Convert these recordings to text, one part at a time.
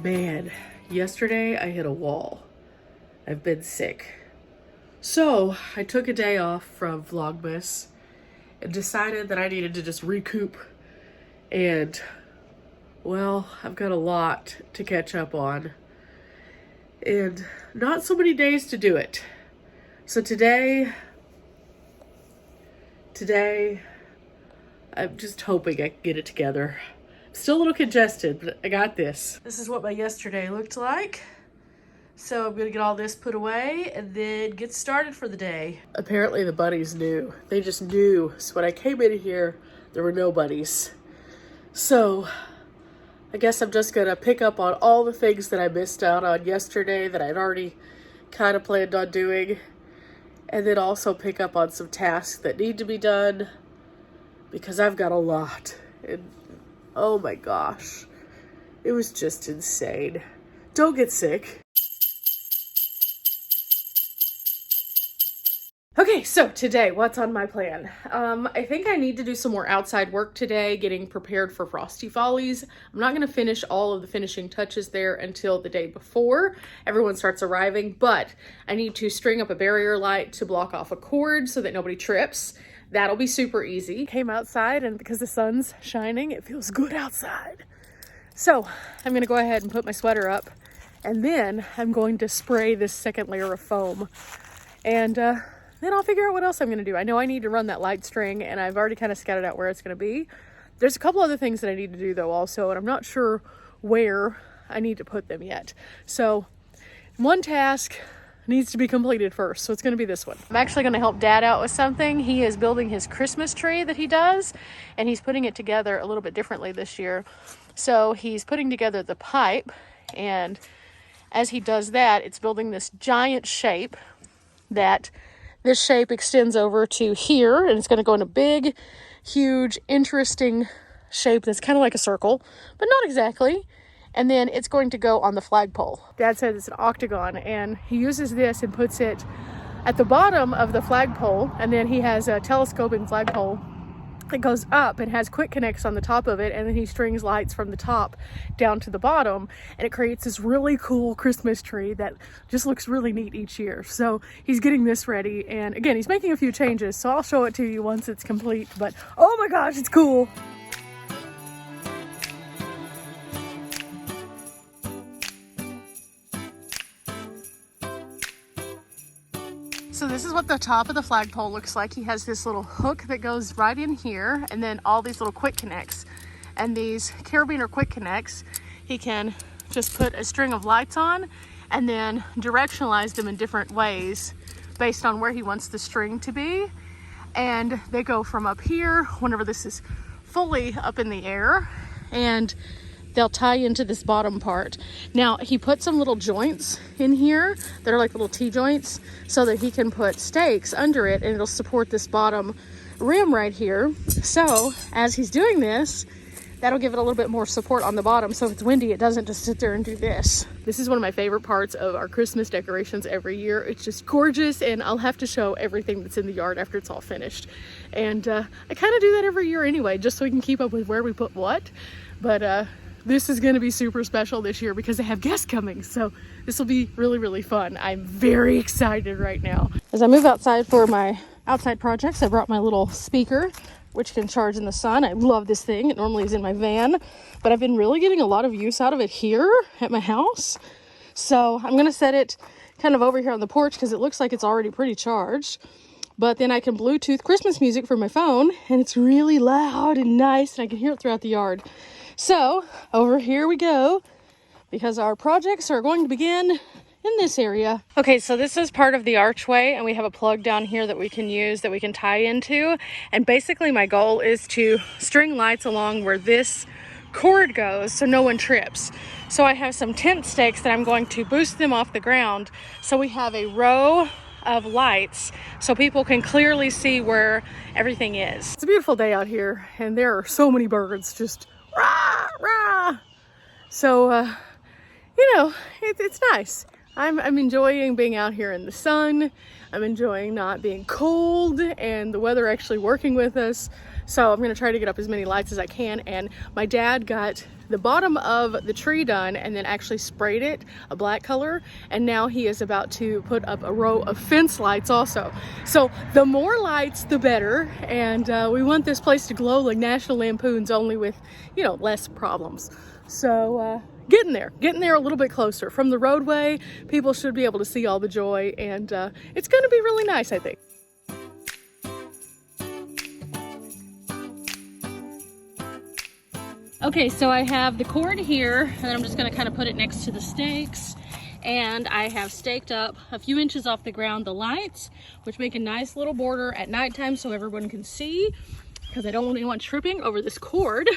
Man, yesterday I hit a wall. I've been sick. So I took a day off from VLOGMAS and decided that I needed to just recoup. And, well, I've got a lot to catch up on. And not so many days to do it. So today, I'm just hoping I can get it together. Still a little congested, but I got this. This is what my yesterday looked like. So I'm gonna get all this put away and then get started for the day. Apparently the bunnies knew. They just knew. So when I came in here, there were no bunnies. So I guess I'm just gonna pick up on all the things that I missed out on yesterday that I'd already kind of planned on doing. And then also pick up on some tasks that need to be done because I've got a lot. And oh my gosh, it was just insane. Don't get sick. Okay, so today, what's on my plan? I think I need to do some more outside work today, getting prepared for Frosty Follies. I'm not gonna finish all of the finishing touches there until the day before everyone starts arriving, but I need to string up a barrier light to block off a cord so that nobody trips. That'll be super easy. Came outside and because the sun's shining, it feels good outside. So I'm gonna go ahead and put my sweater up and then I'm going to spray this second layer of foam. And then I'll figure out what else I'm gonna do. I know I need to run that light string and I've already kind of scouted out where it's gonna be. There's a couple other things that I need to do though also, and I'm not sure where I need to put them yet. So one task needs to be completed first, so it's going to be this one. I'm actually going to help Dad out with something. He is building his Christmas tree that he does, and he's putting it together a little bit differently this year. So he's putting together the pipe, and as he does that, it's building this giant shape that this shape extends over to here, and it's going to go in a big, huge, interesting shape that's kind of like a circle, but not exactly. And then it's going to go on the flagpole. Dad said it's an octagon, and he uses this and puts it at the bottom of the flagpole, and then he has a telescoping flagpole that goes up and has quick connects on the top of it, and then he strings lights from the top down to the bottom, and it creates this really cool Christmas tree that just looks really neat each year. So he's getting this ready, and again, he's making a few changes, so I'll show it to you once it's complete, but oh my gosh, it's cool. So this is what the top of the flagpole looks like. He has this little hook that goes right in here, and then all these little quick connects. And these carabiner quick connects, he can just put a string of lights on and then directionalize them in different ways based on where he wants the string to be. And they go from up here whenever this is fully up in the air, and they'll tie into this bottom part. Now, he put some little joints in here that are like little T-joints so that he can put stakes under it and it'll support this bottom rim right here. So, as he's doing this, that'll give it a little bit more support on the bottom so if it's windy, it doesn't just sit there and do this. This is one of my favorite parts of our Christmas decorations every year. It's just gorgeous, and I'll have to show everything that's in the yard after it's all finished. And I kind of do that every year anyway, just so we can keep up with where we put what. But this is going to be super special this year because I have guests coming, so this will be really, really fun. I'm very excited right now. As I move outside for my outside projects, I brought my little speaker, which can charge in the sun. I love this thing. It normally is in my van, but I've been really getting a lot of use out of it here at my house. So I'm going to set it kind of over here on the porch because it looks like it's already pretty charged. But then I can Bluetooth Christmas music from my phone, and it's really loud and nice, and I can hear it throughout the yard. So over here we go, because our projects are going to begin in this area. Okay, so this is part of the archway, and we have a plug down here that we can use, that we can tie into. And basically my goal is to string lights along where this cord goes so no one trips. So I have some tent stakes that I'm going to boost them off the ground so we have a row of lights so people can clearly see where everything is. It's a beautiful day out here, and there are so many birds just rah, rah. So, you know, it's nice. I'm enjoying being out here in the sun. I'm enjoying not being cold and the weather actually working with us. So I'm gonna try to get up as many lights as I can. And my dad got the bottom of the tree done and then actually sprayed it a black color. And now he is about to put up a row of fence lights also. So the more lights, the better. And we want this place to glow like National Lampoon's, only with, you know, less problems. So getting there a little bit closer. From the roadway, people should be able to see all the joy, and it's gonna be really nice, I think. Okay, so I have the cord here, and I'm just gonna kind of put it next to the stakes. And I have staked up a few inches off the ground the lights, which make a nice little border at nighttime so everyone can see, because I don't want anyone tripping over this cord.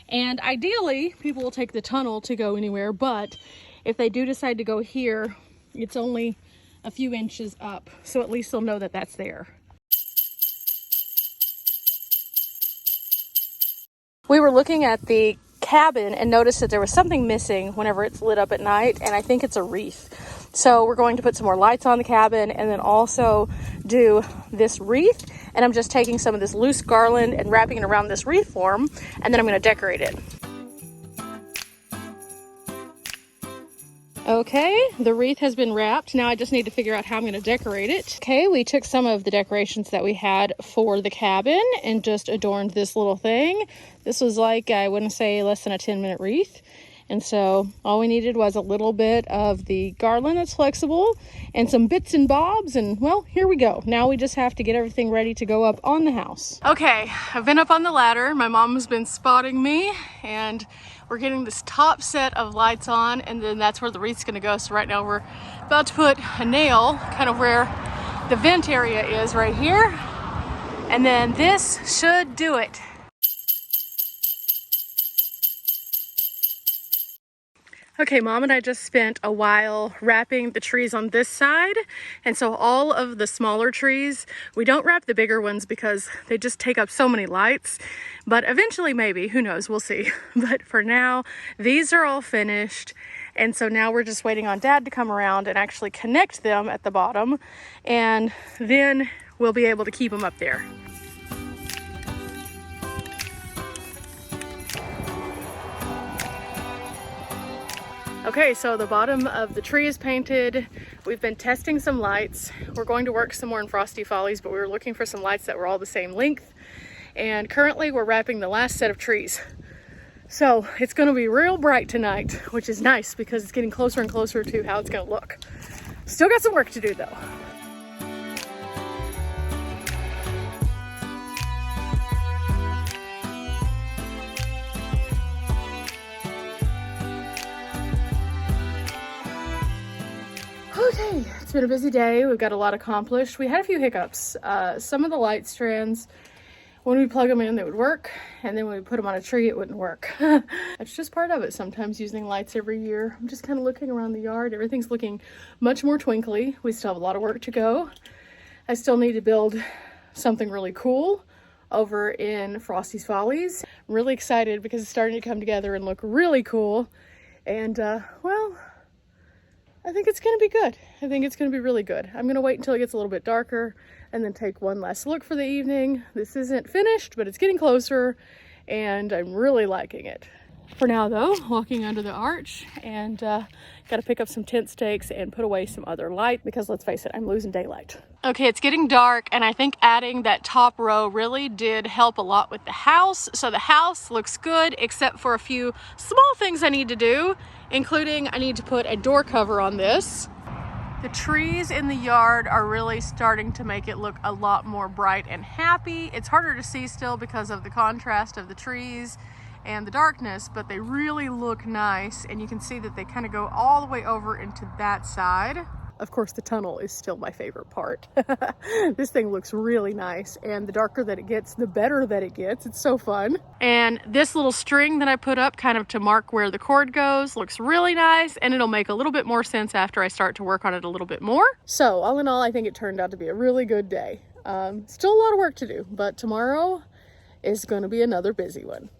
And ideally, people will take the tunnel to go anywhere, but if they do decide to go here, it's only a few inches up, so at least they'll know that that's there. We were looking at the cabin and noticed that there was something missing whenever it's lit up at night, and I think it's a wreath. So we're going to put some more lights on the cabin and then also do this wreath. And I'm just taking some of this loose garland and wrapping it around this wreath form, and then I'm going to decorate it. Okay, the wreath has been wrapped. Now I just need to figure out how I'm going to decorate it. Okay, we took some of the decorations that we had for the cabin and just adorned this little thing. This was like, I wouldn't say less than a 10-minute wreath. And so all we needed was a little bit of the garland that's flexible and some bits and bobs, and well, here we go. Now we just have to get everything ready to go up on the house. Okay, I've been up on the ladder. My mom's been spotting me, and we're getting this top set of lights on, and then that's where the wreath's gonna go. So right now we're about to put a nail kind of where the vent area is right here. And then this should do it. Okay, Mom and I just spent a while wrapping the trees on this side. And so all of the smaller trees, we don't wrap the bigger ones because they just take up so many lights. But eventually maybe, who knows, we'll see. But for now, these are all finished. And so now we're just waiting on Dad to come around and actually connect them at the bottom. And then we'll be able to keep them up there. Okay, so the bottom of the tree is painted. We've been testing some lights. We're going to work some more in Frosty Follies, but we were looking for some lights that were all the same length. And currently we're wrapping the last set of trees. So it's gonna be real bright tonight, which is nice because it's getting closer and closer to how it's gonna look. Still got some work to do though. Okay, it's been a busy day. We've got a lot accomplished. We had a few hiccups. Some of the light strands, when we plug them in, they would work, and then when we put them on a tree, it wouldn't work. That's just part of it, sometimes using lights every year. I'm just kind of looking around the yard. Everything's looking much more twinkly. We still have a lot of work to go. I still need to build something really cool over in Frosty's Follies. I'm really excited because it's starting to come together and look really cool. And, well, I think it's gonna be good. I think it's gonna be really good. I'm gonna wait until it gets a little bit darker and then take one last look for the evening. This isn't finished, but it's getting closer and I'm really liking it. For now though, walking under the arch, and gotta pick up some tent stakes and put away some other light because let's face it, I'm losing daylight. Okay, it's getting dark, and I think adding that top row really did help a lot with the house. So the house looks good, except for a few small things I need to do, including I need to put a door cover on this. The trees in the yard are really starting to make it look a lot more bright and happy. It's harder to see still because of the contrast of the trees and the darkness, but they really look nice, and you can see that they kind of go all the way over into that side. Of course, the tunnel is still my favorite part. This thing looks really nice, and the darker that it gets, the better that it gets. It's so fun. And this little string that I put up kind of to mark where the cord goes looks really nice, and it'll make a little bit more sense after I start to work on it a little bit more. So all in all, I think it turned out to be a really good day. Still a lot of work to do, but tomorrow is going to be another busy one.